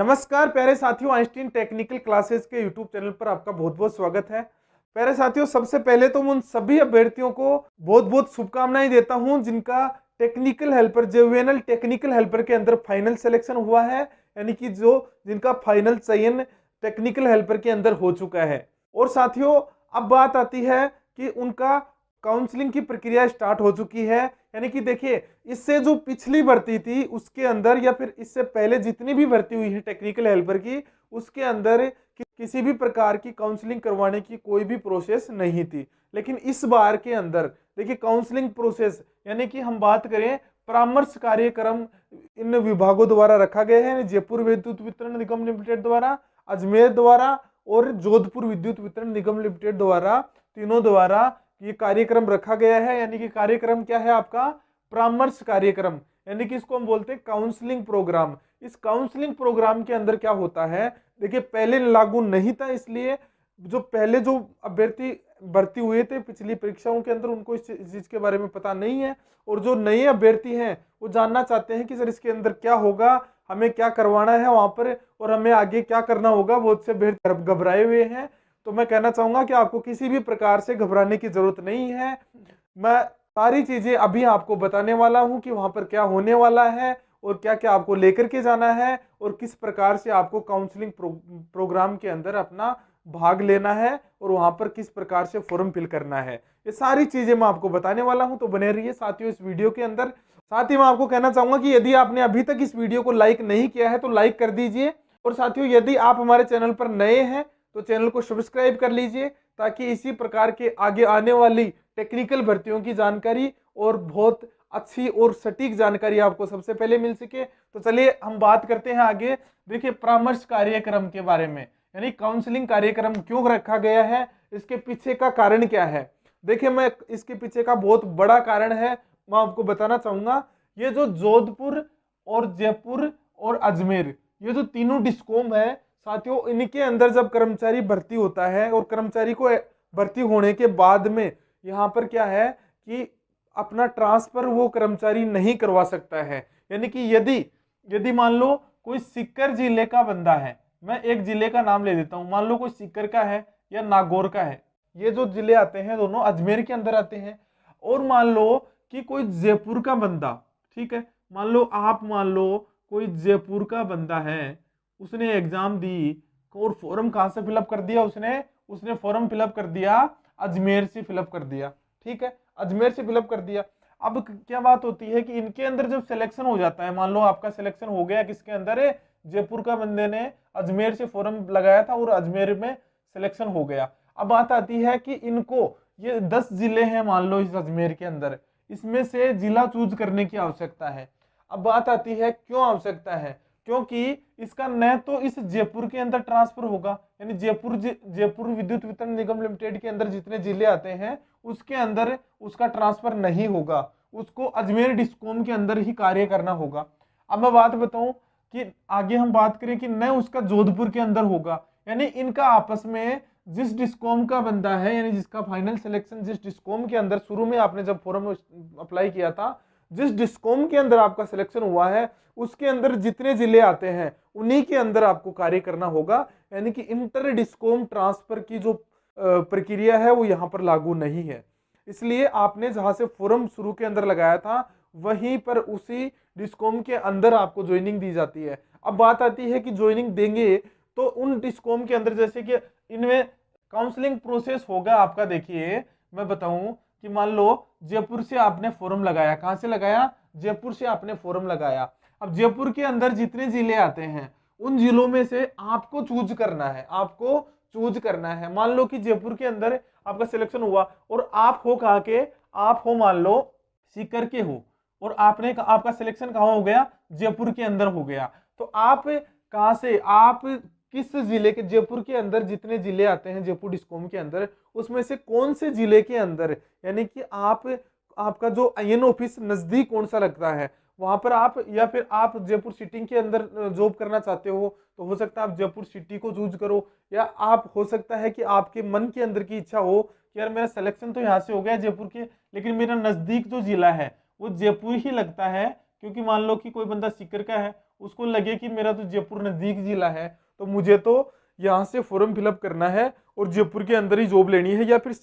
नमस्कार प्यारे साथियों, आइंस्टीन टेक्निकल क्लासेस के यूट्यूब चैनल पर आपका बहुत बहुत स्वागत है। प्यारे साथियों, सबसे पहले तो मैं उन सभी अभ्यर्थियों को बहुत बहुत शुभकामनाएं देता हूं जिनका टेक्निकल हेल्पर जेवीएनएल टेक्निकल हेल्पर के अंदर फाइनल सिलेक्शन हुआ है, यानी कि जिनका फाइनल चयन टेक्निकल हेल्पर के अंदर हो चुका है। और साथियों, अब बात आती है कि उनका काउंसलिंग की प्रक्रिया स्टार्ट हो चुकी है। यानी कि देखिए, इससे जो पिछली भर्ती थी उसके अंदर या फिर इससे पहले जितनी भी भर्ती हुई है टेक्निकल हेल्पर की, उसके अंदर किसी भी प्रकार की काउंसलिंग करवाने की कोई भी प्रोसेस नहीं थी। लेकिन इस बार के अंदर देखिए काउंसलिंग प्रोसेस, यानी कि हम बात करें परामर्श कार्यक्रम इन विभागों द्वारा रखा गया है। जयपुर विद्युत वितरण निगम लिमिटेड द्वारा, अजमेर द्वारा और जोधपुर विद्युत वितरण निगम लिमिटेड द्वारा, तीनों द्वारा ये कार्यक्रम रखा गया है। यानी कि कार्यक्रम क्या है आपका? परामर्श कार्यक्रम, यानी कि इसको हम बोलते हैं काउंसलिंग प्रोग्राम। इस काउंसलिंग प्रोग्राम के अंदर क्या होता है, देखिए पहले लागू नहीं था, इसलिए जो अभ्यर्थी भर्ती हुए थे पिछली परीक्षाओं के अंदर उनको इस चीज के बारे में पता नहीं है। और जो नए अभ्यर्थी हैं वो जानना चाहते हैं कि सर इसके अंदर क्या होगा, हमें क्या करवाना है वहां पर और हमें आगे क्या करना होगा। बहुत से अभ्यर्थी घबराए हुए हैं। तो मैं कहना चाहूंगा कि आपको किसी भी प्रकार से घबराने की जरूरत नहीं है। मैं सारी चीजें अभी आपको बताने वाला हूं कि वहां पर क्या होने वाला है और क्या क्या आपको लेकर के जाना है और किस प्रकार से आपको काउंसलिंग प्रोग्राम के अंदर अपना भाग लेना है और वहां पर किस प्रकार से फॉर्म फिल करना है। ये सारी चीजें मैं आपको बताने वाला हूं, तो बने रहिए साथियों इस वीडियो के अंदर। साथ ही मैं आपको कहना चाहूंगा कि यदि आपने अभी तक इस वीडियो को लाइक नहीं किया है तो लाइक कर दीजिए। और साथियों, यदि आप हमारे चैनल पर नए हैं तो चैनल को सब्सक्राइब कर लीजिए, ताकि इसी प्रकार के आगे आने वाली टेक्निकल भर्तियों की जानकारी और बहुत अच्छी और सटीक जानकारी आपको सबसे पहले मिल सके। तो चलिए हम बात करते हैं आगे। देखिए, परामर्श कार्यक्रम के बारे में, यानी काउंसलिंग कार्यक्रम क्यों रखा गया है, इसके पीछे का कारण क्या है। देखिए, मैं इसके पीछे का बहुत बड़ा कारण है मैं आपको बताना चाहूंगा। ये जो जोधपुर और जयपुर और अजमेर, ये जो तीनों डिस्कॉम है साथियों, इनके अंदर जब कर्मचारी भर्ती होता है और कर्मचारी को भर्ती होने के बाद में यहाँ पर क्या है कि अपना ट्रांसफर वो कर्मचारी नहीं करवा सकता है। यानी कि यदि यदि मान लो कोई सीकर जिले का बंदा है, मैं एक जिले का नाम ले देता हूं, मान लो कोई सीकर का है या नागौर का है, ये जो जिले आते हैं दोनों अजमेर के अंदर आते हैं। और मान लो कि कोई जयपुर का बंदा, ठीक है, मान लो कोई जयपुर का बंदा है, उसने एग्जाम दी और फॉर्म कहां से फिलअप कर दिया, उसने फॉर्म फिलअप कर दिया अजमेर से फिलअप कर दिया, ठीक है, अजमेर से फिलअप कर दिया। अब क्या बात होती है कि इनके अंदर जब सिलेक्शन हो जाता है, मान लो आपका सिलेक्शन हो गया किसके अंदर है, जयपुर का बंदे ने अजमेर से फॉर्म लगाया था और अजमेर में सिलेक्शन हो गया। अब बात आती है कि इनको ये 10 जिले हैं मान लो इस अजमेर के अंदर, इसमें से जिला चूज करने की आवश्यकता है। अब बात आती है क्यों आवश्यकता है, क्योंकि इसका न तो इस जयपुर के अंदर ट्रांसफर होगा, यानी जयपुर विद्युत वितरण निगम लिमिटेड के अंदर जितने जिले आते हैं उसके अंदर उसका ट्रांसफर नहीं होगा, उसको अजमेर डिस्कॉम के अंदर ही कार्य करना होगा। अब मैं बात बताऊं कि आगे हम बात करें कि न उसका जोधपुर के अंदर होगा, यानी इनका आपस में जिस डिस्कॉम का बंदा है, यानी जिसका फाइनल सिलेक्शन जिस डिस्कॉम के अंदर शुरू में आपने जब फॉर्म अप्लाई किया था, जिस डिस्कॉम के अंदर आपका सिलेक्शन हुआ है उसके अंदर जितने जिले आते हैं उन्हीं के अंदर आपको कार्य करना होगा। यानी कि इंटर डिस्कॉम ट्रांसफर की जो प्रक्रिया है वो यहाँ पर लागू नहीं है। इसलिए आपने जहां से फॉर्म शुरू के अंदर लगाया था वहीं पर उसी डिस्कॉम के अंदर आपको ज्वाइनिंग दी जाती है। अब बात आती है कि ज्वाइनिंग देंगे तो उन डिस्कॉम के अंदर, जैसे कि इनमें काउंसलिंग प्रोसेस होगा आपका। देखिए मैं बताऊं कि मान लो जयपुर से आपने फॉर्म लगाया, कहां से लगाया, जयपुर से आपने फॉर्म लगाया। अब जयपुर के अंदर जितने जिले आते हैं उन जिलों में से आपको चूज करना है, मान लो कि जयपुर के अंदर आपका सिलेक्शन हुआ और आप हो कहां के, आप हो मान लो सीकर के हो और आपका सिलेक्शन कहां हो गया, जयपुर के अंदर हो गया। तो आप कहां से, आप किस जिले के, जयपुर के अंदर जितने जिले आते हैं जयपुर डिस्कॉम के अंदर उसमें से कौन से जिले के अंदर, यानी कि आपका जो आईएन ऑफिस नजदीक कौन सा लगता है वहां पर आप, या फिर आप जयपुर सिटी के अंदर जॉब करना चाहते हो तो हो सकता है आप जयपुर सिटी को चूज करो, या आप हो सकता है कि आपके मन के अंदर की इच्छा हो कि यार मेरा सिलेक्शन तो यहाँ से हो गया जयपुर के, लेकिन मेरा नजदीक जो जिला है वो जयपुर ही लगता है, क्योंकि मान लो कि कोई बंदा सीकर का है उसको लगे कि मेरा तो जयपुर नजदीक जिला है, तो मुझे तो यहाँ से फॉर्म फिलअप करना है और जयपुर के अंदर ही जॉब लेनी है, या फिर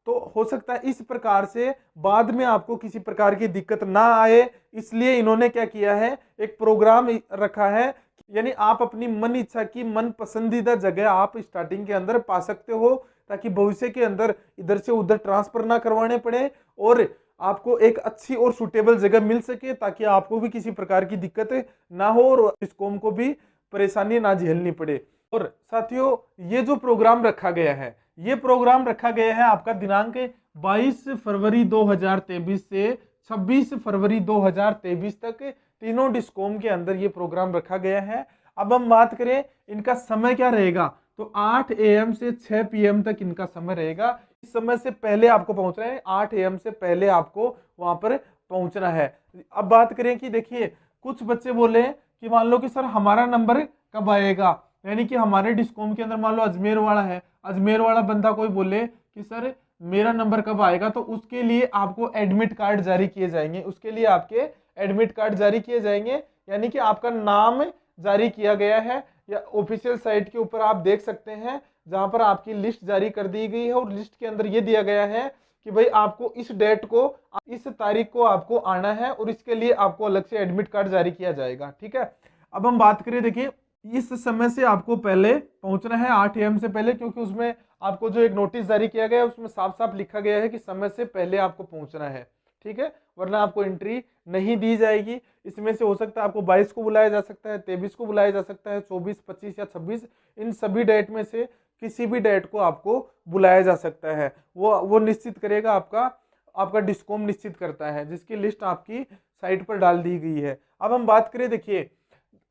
तो हो सकता है इस प्रकार से बाद में आपको किसी प्रकार की दिक्कत ना आए, इसलिए इन्होंने क्या किया है, एक प्रोग्राम रखा है। यानी आप अपनी मन इच्छा की मन पसंदीदा जगह आप स्टार्टिंग के अंदर पा सकते हो, ताकि भविष्य के अंदर इधर से उधर ट्रांसफर ना करवाने पड़े और आपको एक अच्छी और सुटेबल जगह मिल सके, ताकि आपको भी किसी प्रकार की दिक्कत ना हो और इस कौम को भी परेशानी ना झेलनी पड़े। और साथियों, ये जो प्रोग्राम रखा गया है, ये प्रोग्राम रखा गया है आपका दिनांक 22 फरवरी 2023 से 26 फरवरी 2023 तक, तीनों डिस्कॉम के अंदर ये प्रोग्राम रखा गया है। अब हम बात करें इनका समय क्या रहेगा, तो 8 AM से 6 PM तक इनका समय रहेगा। इस समय से पहले आपको पहुंचना है, 8 AM से पहले आपको वहां पर पहुंचना है। अब बात करें कि देखिए, कुछ बच्चे बोले कि मान लो कि सर हमारा नंबर कब आएगा, यानी कि हमारे डिस्कॉम के अंदर मान लो अजमेर वाला है, अजमेर वाला बंदा कोई बोले कि सर मेरा नंबर कब आएगा, तो उसके लिए आपको एडमिट कार्ड जारी किए जाएंगे, उसके लिए आपके एडमिट कार्ड जारी किए जाएंगे, यानी कि आपका नाम जारी किया गया है, या ऑफिशियल साइट के ऊपर आप देख सकते हैं जहां पर आपकी लिस्ट जारी कर दी गई है, और लिस्ट के अंदर ये दिया गया है कि भाई आपको इस डेट को, इस तारीख को आपको आना है, और इसके लिए आपको अलग से एडमिट कार्ड जारी किया जाएगा। ठीक है, अब हम बात करें, देखिए इस समय से आपको पहले पहुंचना है 8 AM से पहले, क्योंकि उसमें आपको जो एक नोटिस जारी किया गया है उसमें साफ साफ लिखा गया है कि समय से पहले आपको पहुंचना है। ठीक है, वरना आपको एंट्री नहीं दी जाएगी। इसमें से हो सकता है आपको 22 को बुलाया जा सकता है, 23 को बुलाया जा सकता है, 24, 25 या 26, इन सभी डेट में से किसी भी डेट को आपको बुलाया जा सकता है। वो निश्चित करेगा आपका डिस्कॉम निश्चित करता है, जिसकी लिस्ट आपकी साइट पर डाल दी गई है। अब हम बात करें, देखिए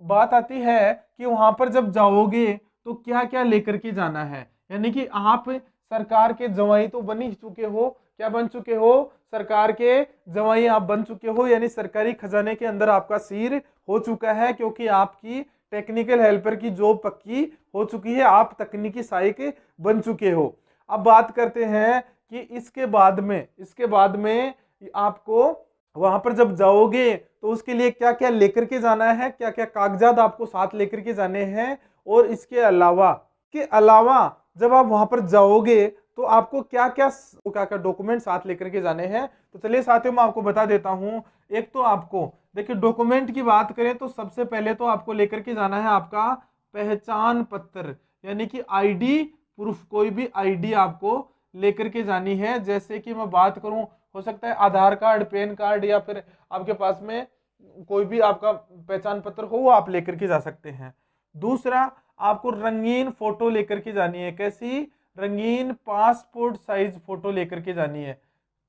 बात आती है कि वहां पर जब जाओगे तो क्या क्या लेकर के जाना है, यानी कि आप सरकार के जवाई तो बन ही चुके हो, क्या बन चुके हो, सरकार के जवाई आप बन चुके हो, यानी सरकारी खजाने के अंदर आपका सिर हो चुका है, क्योंकि आपकी टेक्निकल हेल्पर की जॉब पक्की हो चुकी है, आप तकनीकी सहायक बन चुके हो। अब बात करते हैं कि इसके बाद में आपको वहां पर जब जाओगे तो उसके लिए क्या क्या लेकर के जाना है, क्या क्या कागजात आपको साथ लेकर के जाने हैं, और इसके अलावा जब आप वहां पर जाओगे तो आपको क्या क्या डॉक्यूमेंट साथ लेकर के जाने हैं। तो चलिए साथियों, मैं आपको बता देता हूं। एक तो आपको देखिए, डॉक्यूमेंट की बात करें तो सबसे पहले तो आपको लेकर के जाना है आपका पहचान पत्र, यानी कि आईडी प्रूफ, कोई भी आईडी आपको लेकर के जानी है। जैसे कि मैं बात करूं, हो सकता है आधार कार्ड, पैन कार्ड, या फिर आपके पास में कोई भी आपका पहचान पत्र हो, वो आप लेकर के जा सकते हैं। दूसरा, आपको रंगीन फोटो लेकर के जानी है। कैसी? रंगीन पासपोर्ट साइज फोटो लेकर के जानी है।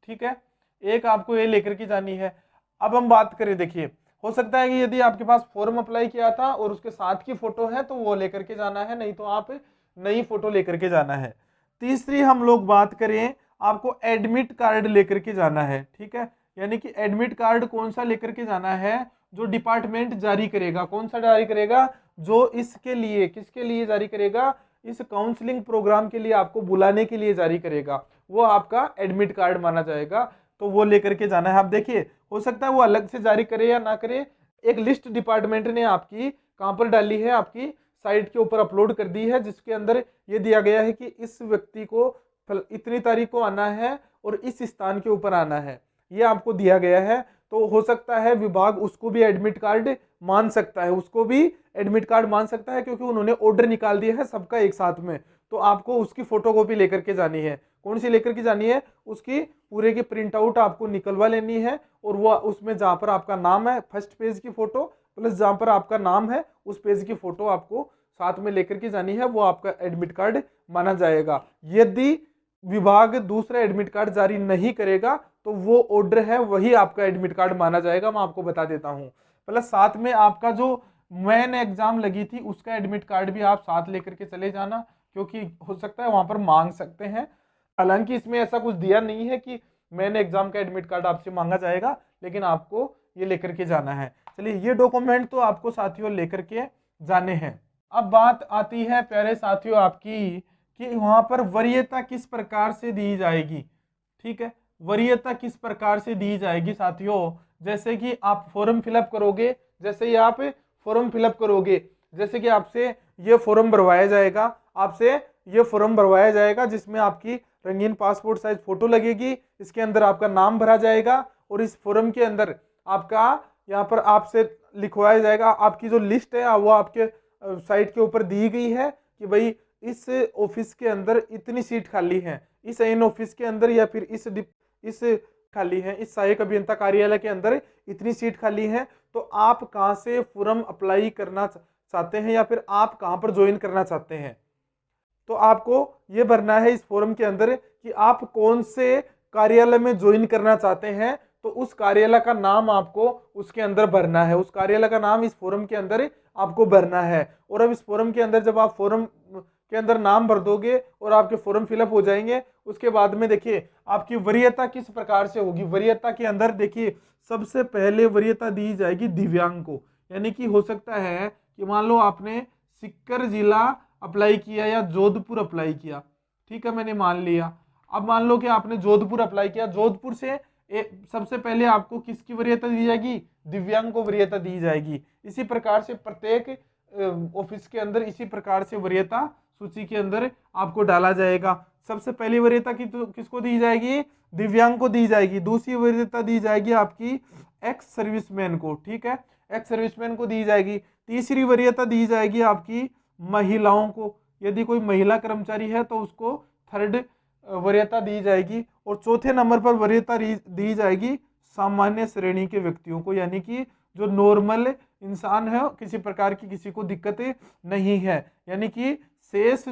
ठीक है, एक आपको ये लेकर के जानी है। अब हम बात करें, देखिए हो सकता है कि यदि आपके पास फॉर्म अप्लाई किया था और उसके साथ की फोटो है तो वो लेकर के जाना है, नहीं तो आप नई फोटो लेकर के जाना है। तीसरी हम लोग बात करें, आपको एडमिट कार्ड लेकर के जाना है। ठीक है, यानी कि एडमिट कार्ड कौन सा लेकर के जाना है, जो डिपार्टमेंट जारी करेगा। कौन सा जारी करेगा? जो इसके लिए, किसके लिए जारी करेगा? इस काउंसलिंग प्रोग्राम के लिए आपको बुलाने के लिए जारी करेगा, वो आपका एडमिट कार्ड माना जाएगा, तो वो लेकर के जाना है। आप देखिए, हो सकता है वो अलग से जारी करे या ना करे, एक लिस्ट डिपार्टमेंट ने आपकी कहां पर डाली है, आपकी साइट के ऊपर अपलोड कर दी है, जिसके अंदर ये दिया गया है कि इस व्यक्ति को इतनी तारीख को आना है और इस स्थान के ऊपर आना है, ये आपको दिया गया है। तो हो सकता है विभाग उसको भी एडमिट कार्ड मान सकता है, उसको भी एडमिट कार्ड मान सकता है, क्योंकि उन्होंने ऑर्डर निकाल दिया है सबका एक साथ में। तो आपको उसकी फोटोकॉपी लेकर के जानी है। कौन सी लेकर के जानी है? उसकी पूरे की प्रिंट आउट आपको निकलवा लेनी है, और वो उसमें जहां पर आपका नाम है, फर्स्ट पेज की फोटो प्लस जहां पर आपका नाम है उस पेज की फोटो आपको साथ में लेकर के जानी है, वो आपका एडमिट कार्ड माना जाएगा। यदि विभाग दूसरा एडमिट कार्ड जारी नहीं करेगा तो वो ऑर्डर है वही आपका एडमिट कार्ड माना जाएगा, मैं आपको बता देता हूं। प्लस साथ में आपका जो मेन एग्जाम लगी थी उसका एडमिट कार्ड भी आप साथ लेकर के चले जाना, क्योंकि हो सकता है वहां पर मांग सकते हैं। हालांकि इसमें ऐसा कुछ दिया नहीं है कि मेन एग्जाम का एडमिट कार्ड आपसे मांगा जाएगा, लेकिन आपको ये लेकर के जाना है। चलिए, ये डॉक्यूमेंट तो आपको साथियों लेकर के जाने हैं। अब बात आती है प्यारे साथियों आपकी कि वहां पर वरीयता किस प्रकार से दी जाएगी। ठीक है, वरीयता किस प्रकार से दी जाएगी साथियों, जैसे कि आप फॉर्म फिलअप करोगे, जैसे ही आप फॉर्म फिलअप करोगे, जैसे कि आपसे ये फॉर्म भरवाया जाएगा, जिसमें आपकी रंगीन पासपोर्ट साइज फोटो लगेगी, इसके अंदर आपका नाम भरा जाएगा और इस फॉर्म के अंदर आपका यहाँ पर आपसे लिखवाया जाएगा, आपकी जो लिस्ट है वो आपके साइट के ऊपर दी गई है कि भाई इस ऑफिस के अंदर इतनी सीट खाली है, इस एन ऑफिस के अंदर या फिर इस खाली है, इस सहायक अभियंता कार्यालय के अंदर इतनी सीट खाली है। तो आप कहाँ से फॉर्म अप्लाई करना चाहते हैं या फिर आप कहाँ पर ज्वाइन करना चाहते हैं, तो आपको ये भरना है इस फॉर्म के अंदर कि आप कौन से कार्यालय में ज्वाइन करना चाहते हैं। तो उस कार्यालय का नाम आपको उसके अंदर भरना है, उस कार्यालय का नाम इस फॉर्म के अंदर आपको भरना है। और अब इस फॉर्म के अंदर जब आप फॉर्म के अंदर नाम भर दोगे और आपके फॉर्म फिलअप हो जाएंगे, उसके बाद में देखिए आपकी वरीयता किस प्रकार से होगी। वरीयता के अंदर देखिए सबसे पहले वरीयता दी जाएगी दिव्यांग को, यानी कि हो सकता है कि मान लो आपने सीकर जिला अप्लाई किया या जोधपुर अप्लाई किया, ठीक है, मैंने मान लिया। अब मान लो कि आपने जोधपुर अप्लाई किया, जोधपुर से सबसे पहले आपको किसकी वरीयता दी जाएगी, दिव्यांग को वरीयता दी जाएगी। इसी प्रकार से प्रत्येक ऑफिस के अंदर इसी प्रकार से वरीयता सूची के अंदर आपको डाला जाएगा। सबसे पहली वरीयता किसको दी जाएगी, दिव्यांग को दी जाएगी। दूसरी वरीयता दी जाएगी आपकी एक्स सर्विसमैन को, ठीक है, एक्स सर्विसमैन को दी जाएगी। तीसरी वरीयता दी जाएगी आपकी महिलाओं को, यदि कोई महिला कर्मचारी है तो उसको थर्ड वरीयता दी जाएगी। और चौथे नंबर पर वरीयता दी जाएगी सामान्य श्रेणी के व्यक्तियों को, यानी कि जो नॉर्मल इंसान है, किसी प्रकार की किसी को दिक्कत नहीं है, यानी कि शेष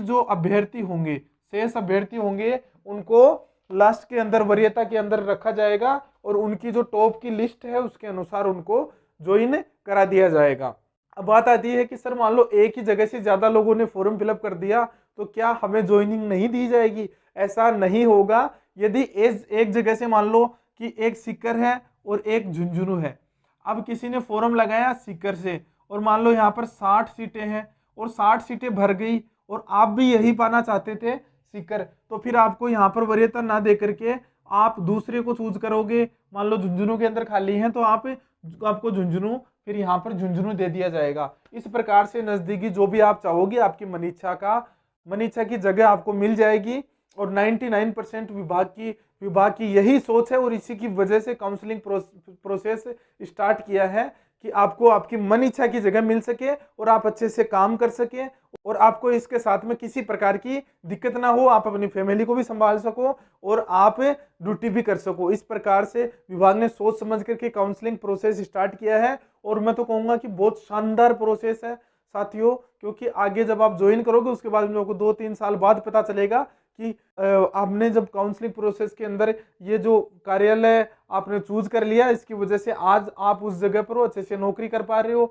अभ्यर्थी होंगे उनको लास्ट के अंदर वरीयता के अंदर रखा जाएगा और उनकी जो टॉप की लिस्ट है उसके अनुसार उनको ज्वाइन करा दिया जाएगा। अब बात आती है कि सर मान लो एक ही जगह से ज्यादा लोगों ने फॉर्म फिलअप कर दिया तो क्या हमें ज्वाइनिंग नहीं दी जाएगी? ऐसा नहीं होगा। यदि एक जगह से मान लो कि एक सीकर है और एक झुंझुनू है, अब किसी ने फॉर्म लगाया सीकर से और मान लो यहाँ पर 60 सीटें हैं और 60 सीटें भर गई और आप भी यही पाना चाहते थे सीकर, तो फिर आपको यहाँ पर वरीयता ना दे करके आप दूसरे को चूज करोगे। मान लो झुंझुनू के अंदर खाली है तो आपको झुंझुनू, फिर यहाँ पर झुंझुनू दे दिया जाएगा। इस प्रकार से नजदीकी जो भी आप चाहोगे आपकी मनीच्छा की जगह आपको मिल जाएगी। और 99% विभाग की यही सोच है और इसी की वजह से काउंसलिंग प्रोसेस स्टार्ट किया है कि आपको आपकी मन इच्छा की जगह मिल सके और आप अच्छे से काम कर सके और आपको इसके साथ में किसी प्रकार की दिक्कत ना हो, आप अपनी फैमिली को भी संभाल सको और आप ड्यूटी भी कर सको। इस प्रकार से विभाग ने सोच समझ करके काउंसलिंग प्रोसेस स्टार्ट किया है और मैं तो कहूँगा कि बहुत शानदार प्रोसेस है साथियों, क्योंकि आगे जब आप ज्वाइन करोगे उसके बाद में आपको 2-3 साल बाद पता चलेगा कि आपने जब काउंसलिंग प्रोसेस के अंदर ये जो कार्यालय आपने चूज कर लिया, इसकी वजह से आज आप उस जगह पर हो, अच्छे से नौकरी कर पा रहे हो।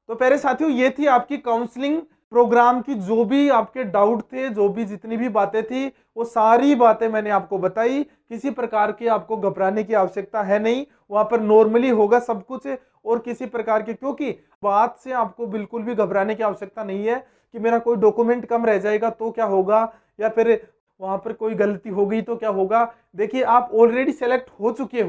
तो प्यारे साथियों, ये थी आपकी काउंसलिंग प्रोग्राम की जो भी आपके डाउट थे, जो भी जितनी भी बातें थी, वो सारी बातें मैंने आपको बताई। किसी प्रकार की आपको घबराने की आवश्यकता है नहीं, वहां पर नॉर्मली होगा सब कुछ और किसी प्रकार की, क्योंकि बात से आपको बिल्कुल भी घबराने की आवश्यकता नहीं है कि मेरा कोई डॉक्यूमेंट कम रह जाएगा तो क्या होगा या फिर वहां पर कोई गलती हो गई तो क्या होगा। देखिए आप ऑलरेडी सेलेक्ट हो चुके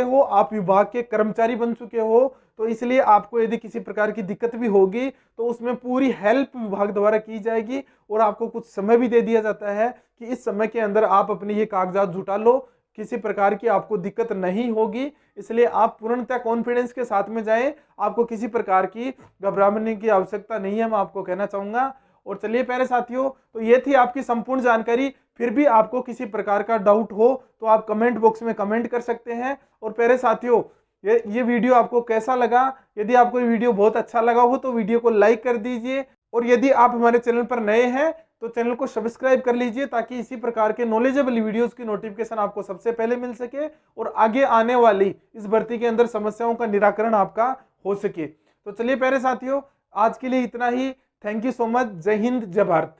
हो, आप विभाग के कर्मचारी बन चुके हो, तो इसलिए आपको यदि किसी प्रकार की दिक्कत भी होगी तो उसमें पूरी हेल्प विभाग द्वारा की जाएगी और आपको कुछ समय भी दे दिया जाता है कि इस समय के अंदर आप अपने ये कागजात जुटा लो, किसी प्रकार की आपको दिक्कत नहीं होगी। इसलिए आप पूर्णतः कॉन्फिडेंस के साथ में जाएं, आपको किसी प्रकार की घबराने की आवश्यकता नहीं है, मैं आपको कहना चाहूंगा। और चलिए प्यारे साथियों, तो ये थी आपकी संपूर्ण जानकारी। फिर भी आपको किसी प्रकार का डाउट हो तो आप कमेंट बॉक्स में कमेंट कर सकते हैं। और प्यारे साथियों, ये वीडियो आपको कैसा लगा? यदि आपको ये वीडियो बहुत अच्छा लगा हो तो वीडियो को लाइक कर दीजिए और यदि आप हमारे चैनल पर नए हैं तो चैनल को सब्सक्राइब कर लीजिए ताकि इसी प्रकार के नॉलेजेबल वीडियोस की नोटिफिकेशन आपको सबसे पहले मिल सके और आगे आने वाली इस भर्ती के अंदर समस्याओं का निराकरण आपका हो सके। तो चलिए प्यारे साथियों, आज के लिए इतना ही। Thank you so much. Jai Hind, जय भारत।